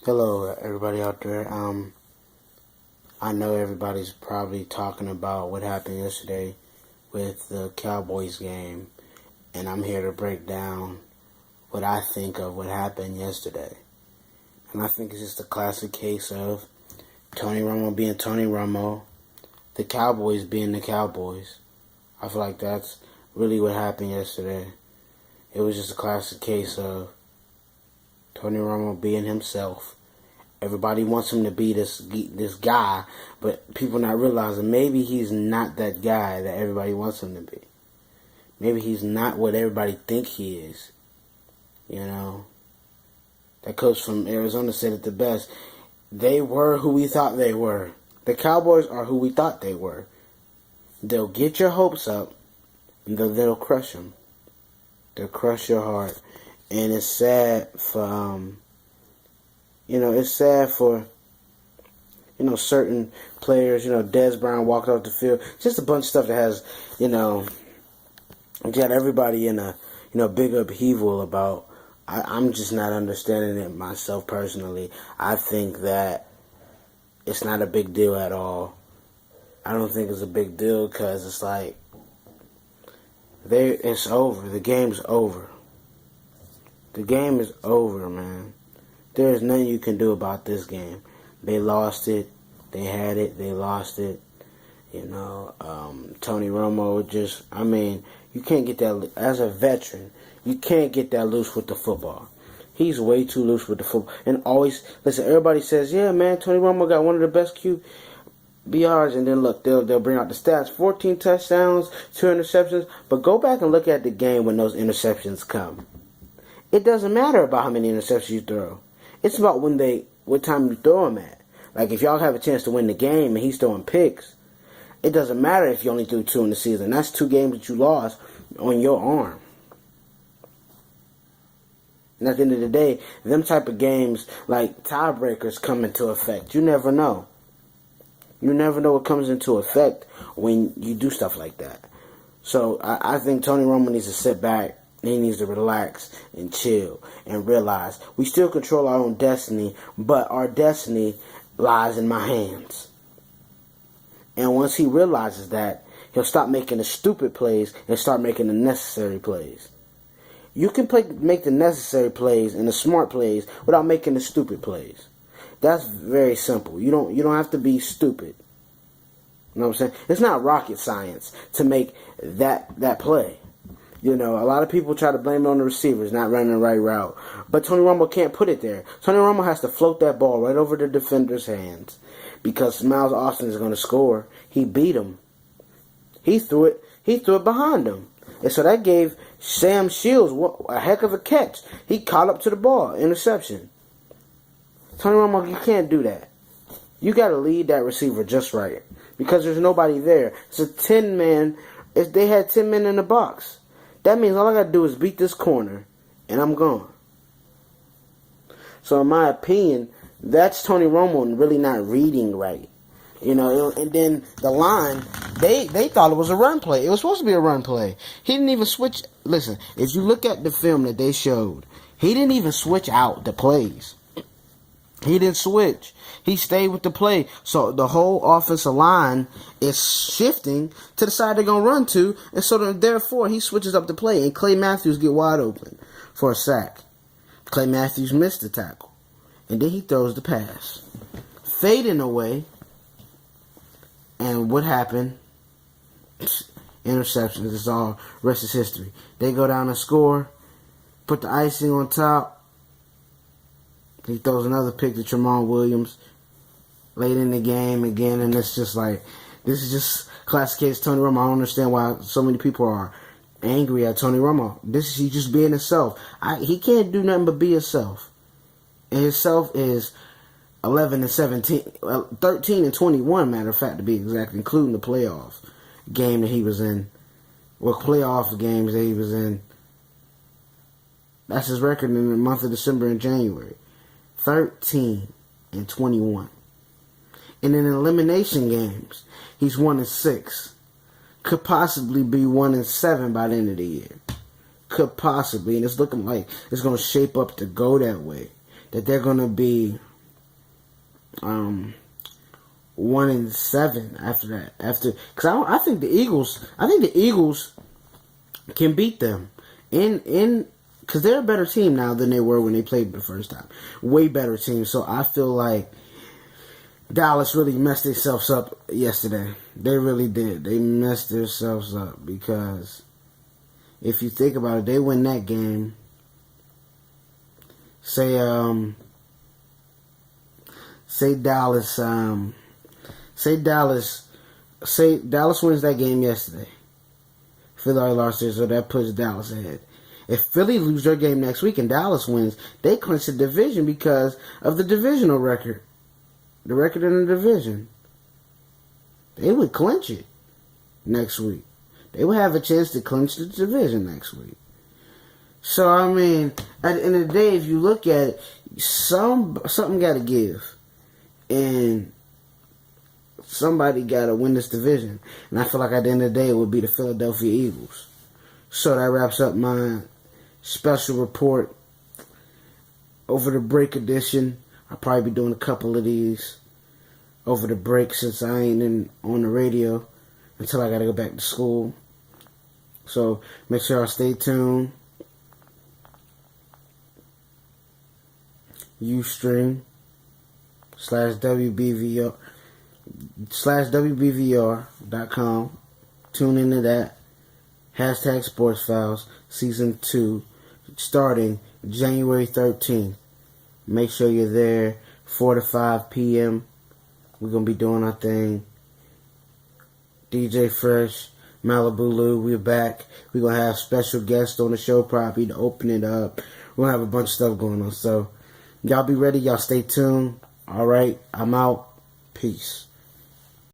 Hello, everybody out there. I know everybody's probably talking about what happened yesterday with the Cowboys game, and I'm here to break down what I think of what happened yesterday. And I think it's just a classic case of Tony Romo being Tony Romo, the Cowboys being the Cowboys. I feel like that's really what happened yesterday. It was just a classic case of Tony Romo being himself. Everybody wants him to be this guy, but people not realizing maybe he's not that guy that everybody wants him to be. Maybe he's not what everybody think he is. You know, that coach from Arizona said it the best. They were who we thought they were. The Cowboys are who we thought they were. They'll get your hopes up, and they'll crush them. They'll crush your heart, and it's sad for it's sad for, certain players. Dez Bryant walked off the field. Just a bunch of stuff that has, got everybody in a, big upheaval about. I'm just not understanding it myself personally. I think that it's not a big deal at all. I don't think it's a big deal because it's like, it's over. The game's over. The game is over, man. There's nothing you can do about this game. They lost it. They had it. They lost it. Tony Romo you can't get that, as a veteran, you can't get that loose with the football. He's way too loose with the football. And always, listen, everybody says, yeah, man, Tony Romo got one of the best QBRs. And then look, they'll bring out the stats. 14 touchdowns, 2 interceptions. But go back and look at the game when those interceptions come. It doesn't matter about how many interceptions you throw. It's about what time you throw him at. Like, if y'all have a chance to win the game and he's throwing picks, it doesn't matter if you only threw 2 in the season. That's 2 games that you lost on your arm. And at the end of the day, them type of games, like tiebreakers, come into effect. You never know. You never know what comes into effect when you do stuff like that. So, I think Tony Romo needs to sit back. He needs to relax and chill and realize we still control our own destiny, but our destiny lies in my hands. And once he realizes that, he'll stop making the stupid plays and start making the necessary plays. You can make the necessary plays and the smart plays without making the stupid plays. That's very simple. You don't have to be stupid. You know what I'm saying? It's not rocket science to make that play. A lot of people try to blame it on the receivers not running the right route. But Tony Romo can't put it there. Tony Romo has to float that ball right over the defender's hands because Miles Austin is going to score. He beat him. He threw it behind him. And so that gave Sam Shields a heck of a catch. He caught up to the ball. Interception. Tony Romo, you can't do that. You got to lead that receiver just right because there's nobody there. It's a 10-man. If they had 10 men in the box, that means all I got to do is beat this corner, and I'm gone. So in my opinion, that's Tony Romo really not reading right. And then the line, they thought it was a run play. It was supposed to be a run play. He didn't even switch. Listen, if you look at the film that they showed, he didn't even switch out the plays. He didn't switch. He stayed with the play. So the whole offensive line is shifting to the side they're going to run to. And so therefore, he switches up the play. And Clay Matthews get wide open for a sack. Clay Matthews missed the tackle. And then he throws the pass. Fading away. And what happened? Interceptions. It's all rest is history. They go down and score. Put the icing on top. He throws another pick to Tramon Williams late in the game again, and it's just like, this is just classic case Tony Romo. I don't understand why so many people are angry at Tony Romo. This is he just being himself. He can't do nothing but be himself. And himself is 11 and 17, 13 and 21, matter of fact, to be exact, including the playoff game that he was in. Well, playoff games that he was in. That's his record in the month of December and January. 13 and 21. And in elimination games, he's 1-6. Could possibly be 1-7 by the end of the year. Could possibly. And it's looking like it's going to shape up to go that way. That they're going to be 1-7 after that. Because I think the Eagles can beat them in because they're a better team now than they were when they played the first time. Way better team. So I feel like Dallas really messed themselves up yesterday. They really did. They messed themselves up because if you think about it, they win that game. Say Dallas wins that game yesterday. Philly already lost theirs, so that puts Dallas ahead. If Philly lose their game next week and Dallas wins, they clinch the division because of the divisional record. The record in the division. They would clinch it next week. They would have a chance to clinch the division next week. So, I mean, at the end of the day, if you look at it, something got to give. And somebody got to win this division. And I feel like at the end of the day, it would be the Philadelphia Eagles. So that wraps up my special report over the break edition. I'll probably be doing a couple of these over the break since I ain't on the radio until I got to go back to school. So make sure I stay tuned. Ustream/WBVR.com. Tune into that. Hashtag Sports Files Season 2 starting January 13th. Make sure you're there 4 to 5 p.m. We're going to be doing our thing. DJ Fresh, Malibu Lou, we're back. We're going to have special guests on the show probably to open it up. We're going to have a bunch of stuff going on. So, y'all be ready. Y'all stay tuned. All right, I'm out. Peace.